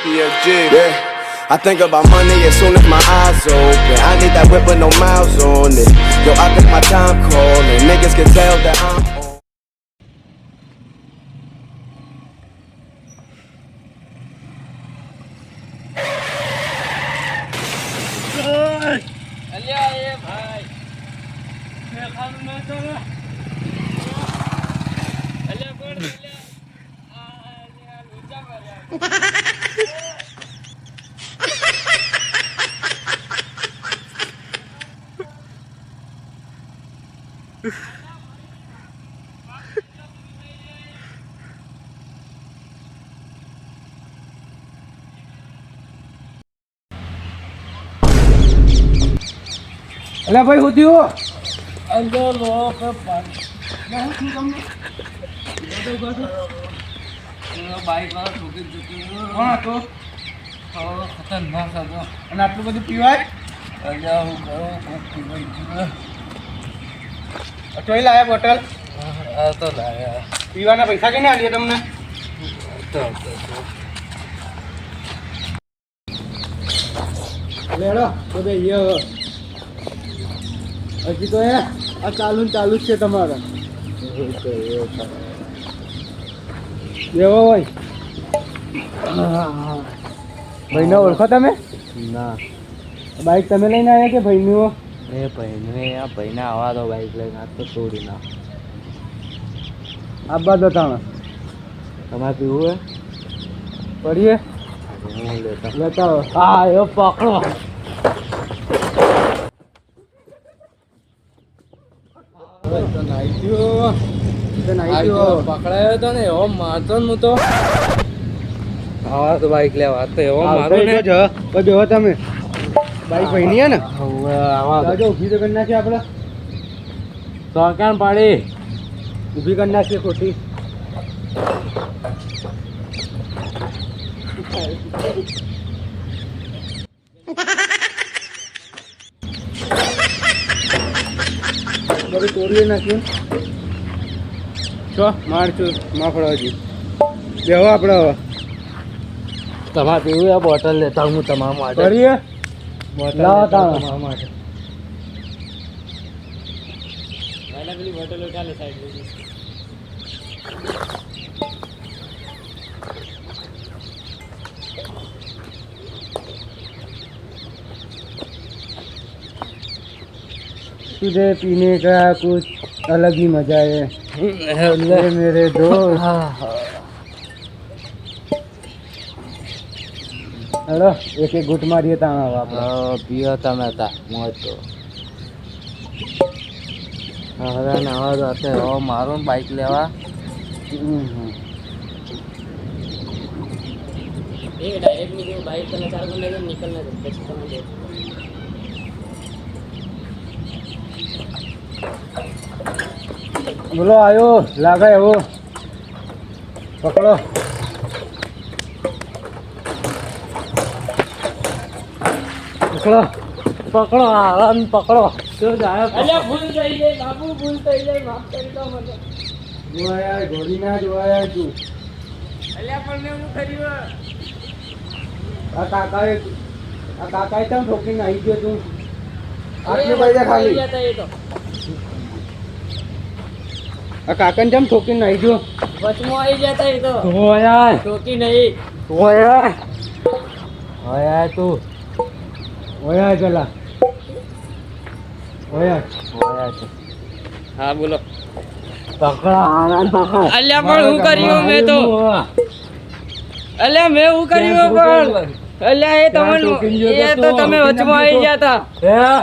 PFG. Yeah. I think about money as soon as my eyes open. I need that whip with no miles on it. Yo, I think my time calling. Niggas can tell that I'm on. અલ્યા એ ભાઈ ખાવાનું ન તો અલ્યા કોણ અલ્યા આ લોચા માર્યા અલ્યા ભાઈ હું થયું અંદર લોક બાઈક વાળા ઠોકી દીધું હા તો ખતરનાક હતો અને આટલું બધું પીવાય અલ્યા હું કરું કોક પીવાઈ ગયું ચોઈ લાયા બોટલ આ તો લાયા પીવાના પૈસા કેને આલીએ તમને લેડો તો બે હજી તો આ ચાલુ જ છે તમારે એવો હોય ભાઈને ઓળખો તમે ના બાઈક તમે લઈને આવ્યા કે ભાઈનું એ ભાઈને આ ભાઈને આવા દો બાઈક લઈને આ તો તોડી ના આપવા દો તમે તમારે પીવું હે પડીએ હું લેતા લેતા હો હા એવો પકડો પકડાયો તો ને એવો મારતો ને હું તો આવા તો બાઈક લેવા તો એવો મારો ને જો તમે બાઈક ભાઈની હે ને આવા જો ઊભી તો કરી નાખીએ આપણે ચોકાણ પાડી ઊભી કરી નાખીએ ખોટી બધું તોડી નાખ્યું છો મારશું માફડાજી બેહો આપણે હવે તમારે પીવું આ બોટલ લેતા હું તમારા માટે કરીએ બોટલ લાવો લેતા તાણ. તમારા માટે પેલી બોટલો ચાલે સાઈડ तुझे पीने का कुछ अलग ही मजा है ये मेरे दोस्त हेलो एक एक गुट मारिए ताना આપણે પીઓ તમે તા મોજ તો હવે નવા જાતે હવે મારું બાઈક લેવા એ ડાયરેક્ટ ની બાઈક તને ચાર ગમે તો નીકળના પછી તમે દે બોલો આયો લાગે એવો પકડો પકડો પકડો આરામ પકડો શું જાય અલ્યા ભૂલ થઈ જાય બાપુ ભૂલ થઈ જાય માફ કરી દો મને જોયા ગોળી ના જોયા તું અલ્યા પણ મેં હું કર્યું આ કાકાએ તમ ઠોકીને આવી ગયો તું આટલું પૈસા ખાલી આ કાકાને જેમ ઠોકીને આવી ગયો વચમાં આવી જતા એ તો ઓયા ટોકી નહીં ઓયા ઓયા તું ઓયા પેલા ઓયા ઓયા છે હા બોલો પકડા આનંદ પકડ અલ્યા પણ હું કર્યું મેં તો અલ્યા મેં હું કર્યું પણ અલ્યા એ તમારું એ તો તમે વચમાં આવી ગયા હતા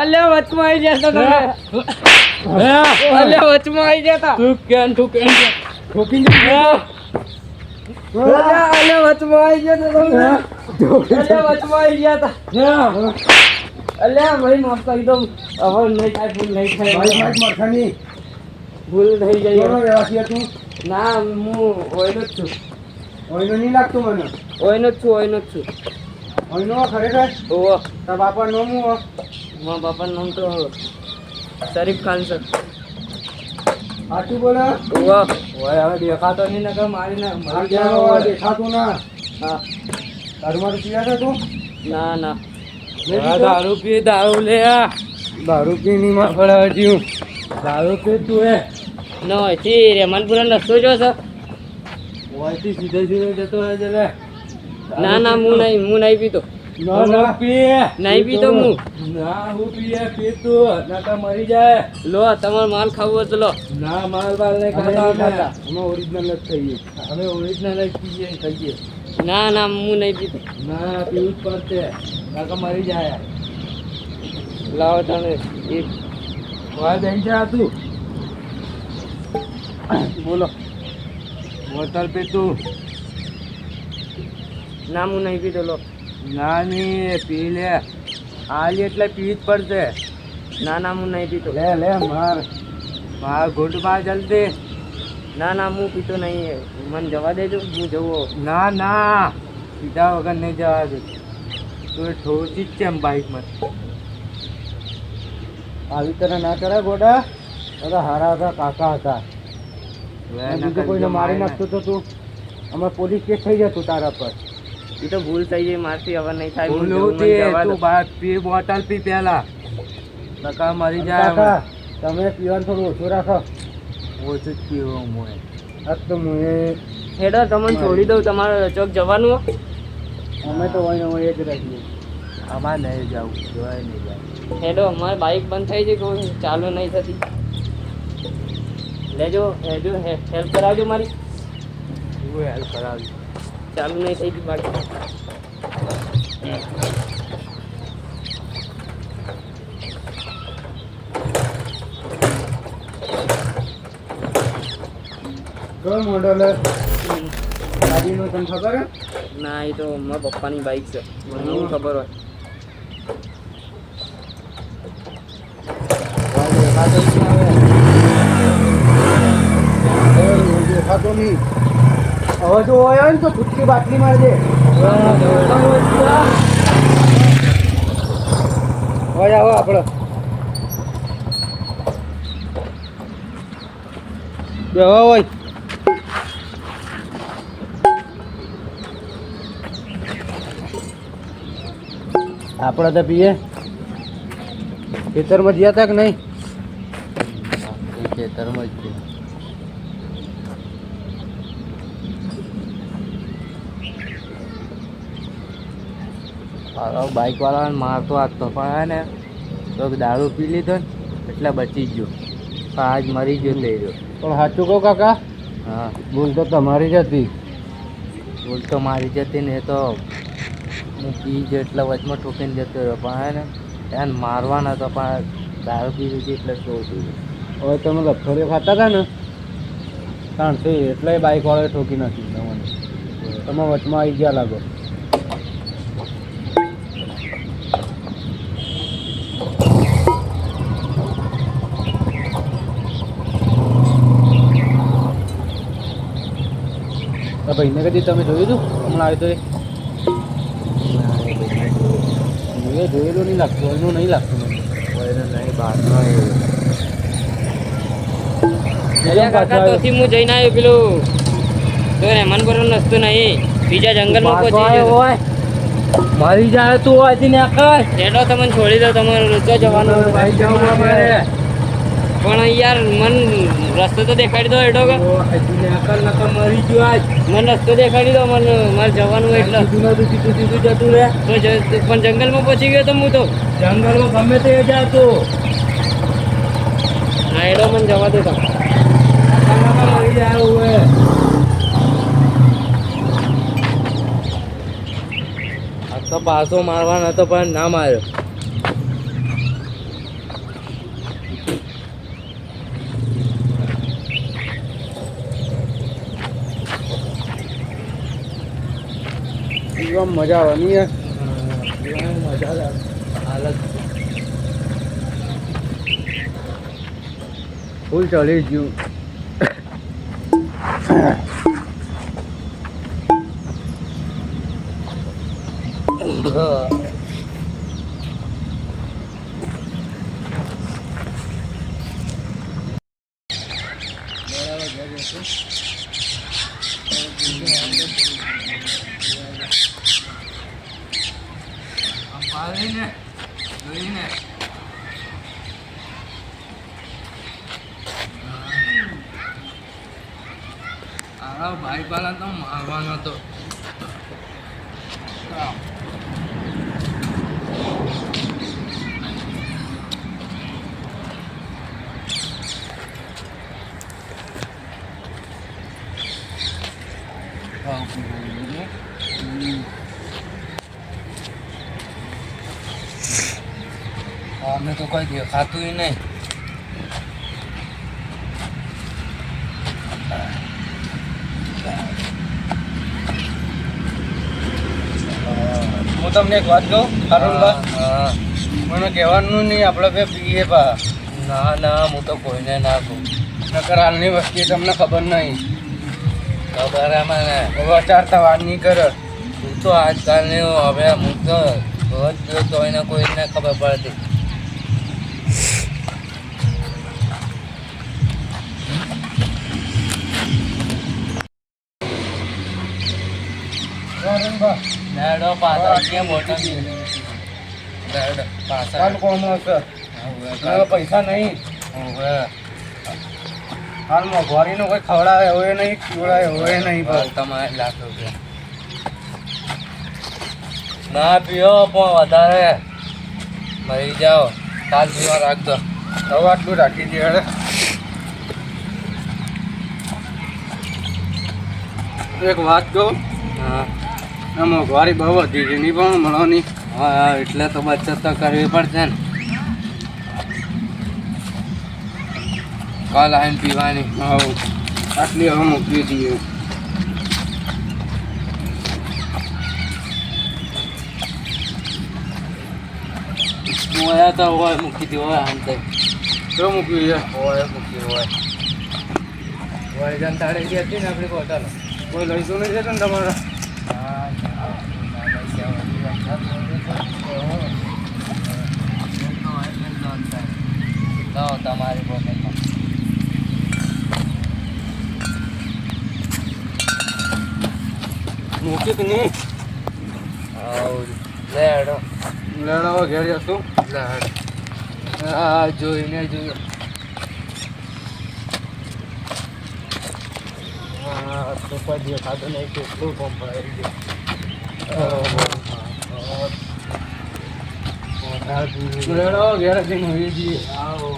અલ્યા વચમાં આવી ગયા હતા તમે અલ્યા વચમાં આવી ગયા હતા તું કેમ ઠોકીને અલ્યા વચમાં આવી ગયા હતા તમે અલ્યા વચમાં આવી ગયા હતા અલ્યા ભાઈ માફ કરી દો હવે નહીં થાય ભૂલ નહીં થાય મરખાની ભૂલ થઈ કેવો ગઈ વ્યવસ્થિત તું ના હું ઓયનો જ છું ઓયનો નહીં લાગતું મને ઓયનો જ છું ઓયનો જ છું ઓયનો ખરેખર ઓહો તારા બાપા નો હું મારા બાપાનું નામ તો શરીફ ખાન સર સાચું બોલે ઓહો ઓય હવે દેખાતો નહીં નકર મારીને આ ક્યાં દેખાતું ના હા દારૂ મારું પીયા છે તું? ના ના દારૂ પી દારૂ લે દારૂ પી ની માં ફળાવ્યું દારૂ પી તું એ નો થી રેમાનપુરા રસ્તો જો છે ઓયથી સીધે સીધે જતો રહે છે લે ના ના હું નહીં પીતો ના ના પીએ નહીં પીતો હું ના હું પીએ પી તું નકા મરી જાય લો તમારો માલ ખાવો હોય તો લો ના માલ બાલ નહીં ખાતા અમે ઓરિજિનલ જ ખાઈએ અમે ઓરિજિનલ જ પીએ ખાઈએ ના ના હું નહીં પીતો ના પીવું જ પડશે નકા મરી જાય લાવો તમે એક વા દઈ જા તું બોલો બોતલ પી તું ના હું નહીં પીતો લો ના ની પી લે આલી એટલે પી જ પડશે ના ના હું નહીં પીતો લે લે માર માર ઘૂંટ માર જલ્દી ના ના હું પીતો નહીં મને જવા દેજો હું જવો ના ના પીધા વગર નહીં જવા દે તું ઠોચી જ છે એમ બાઇકમાં આવી તને ના કરે ગોડા બધા હારા હતા કાકા હતા બીજું કોઈને મારી નાખતો તો તું અમારે પોલીસ કેસ થઈ જતું તારા પર એ તો ભૂલ થઈ ગઈ મારથી હવે નહીં થાય હું બોલું જવું, મને તે જવા દો. તું બાર પી બોટલ પી પહેલા નકા મરી જાય તમે પીવાનું થોડું ઓછું રાખો ઓછું જ પીવું મોય આજ તો મુએ હેડો તમને છોડી દઉં તમારે ચોક જવાનું હો? અમે તો હોય એ જ રાખીએ અમારે નહીં જવું જોવાય નહીં જાય હેડો અમારી બાઇક બંધ થઈ ગઈ કોઈ ચાલુ નહીં થતી લેજો હેડો હેલ્પ કરાવજો મારી તું હેલ્પ કરાવજો ચાલુ નહીં થઈ ગઈ બાઇક કયો મોડલ ગાડીનું તને ખબર હે ના એ તો મારા પપ્પાની બાઇક છે મને શું ખબર હોય દેખાતો નહીં હવે જો હોય ને તો છૂટકી બાટલી મારજે હોય આવો આપણે બેવા હોય આપણે તો પીએ ખેતરમાં ગયા હતા કે નહીં ખેતરમાં જ બાઇક વાળાને મારતો આપતો પણ ને તો દારૂ પી લીધો ને એટલે બચી ગયો પણ આજ મરી ગયો લઈ રહ્યો પણ સાચું કહો કાકા હા ભૂલ તો તમારી જ હતી ભૂલ તો મારી જ હતી ને એ તો હું પી ગયો એટલે વચમાં ઠોકીને જતો રહ્યો પણ હે ને એને મારવાના તો પણ દારૂ પી લીધી એટલે શું થયું હવે તમે લફડીઓ ખાતા હતા ને તાણથી એટલે બાઇક વાળાએ ઠોકી નાખી તમને તમે વચમાં આવી ગયા લાગો ભાઈને કદી તમે જોયું હતું હમણાં આવ્યું તો એ જોયેલું નહીં લાગતું એનું નહીં લાગતું મને એનું નહીં બહારનો કાકા તોથી હું જઈને આવ્યો પેલું તો રેમાનપુરા રસ્તો નહીં બીજા જંગલમાં પહોંચી ગયો હોય મારી જાય તું આજે ને આકાશ હેડો તમને છોડી દો તમારે રસ્તો જવાનો ભાઈ જવું મારે પણ યાર મન રસ્તો તો દેખાડી દો હેડો કે મરી ગયો આજ મને રસ્તો દેખાડી દો મને મારે જવાનું હોય એટલે સીધું જતું રહે તો પણ જંગલમાં પહોંચી ગયો તો હું તો જંગલમાં ગમે તે જાતો હા હેડો મને જવા દો તમે મરી જાય હોય આ તો પાછો મારવાનો હતો પણ ના માર્યો મજા આવવાની મજા હાલત ફૂલ ચડી ગયું આવીને જોઈને ભાઈ પાલા તો મારવાનો હતો. અમે તો કોઈ દેખાતું નહીં. હું તમને એક વાત કહું અરુણભાઈ, મને કહેવાનું નહીં, આપણે બે પીએ પા. ના ના, હું તો કોઈને ના કહું. નકર હાલની વસ્તી તમને ખબર નહીં. ખબર મને વિચારતા વાત નહીં કરે. તું તો આજકાલની હવે હું તો રોજ જોતો એને કોઈને ખબર પડતી. અરુણભાઈ, લેડો પાછા ક્યાં મોટા લેડો પાછા. કાલ કોમ હશે, હવે પૈસા નહીં. હાલ મોંઘવારીનો કોઈ ખવડાવે હોય નહીં, પીવડાવે હોય નહીં. બસ તમારે ₹1,00,000 ના પીઓ પણ વધારે મરી જાઓ. કાલ પીવા રાખજો. હવે આટલું રાખી દે. હવે એક વાત કહું, હા આ મોંઘવારી બહુ વધી છે, નહીં પણ મળવાની. હા, એટલે તો બચત તો કરવી પડશે ને. કાલ આવીને પીવાની. હા, આટલી હવે મૂકવી છીએ. મોયા તો હોય મૂકી દી હોય આમ તો તો મૂકવી છે. હોય મૂકી હોય જનતાડે જે હતી ને આપણી હોટલ. કોઈ લઈશું નહીં છે ને તમારા? તમારી હોટલમાં મૂકી કે નહીં? લેડો લેડ હવે ઘેર જશું. લેડ હા જોઈને જોયું. હા તો કોઈ દેખાતો નહીં, કેટલું પંપ આવી ગયું. લેડ હવે ઘેર જઈને હોઈએ છીએ. આવો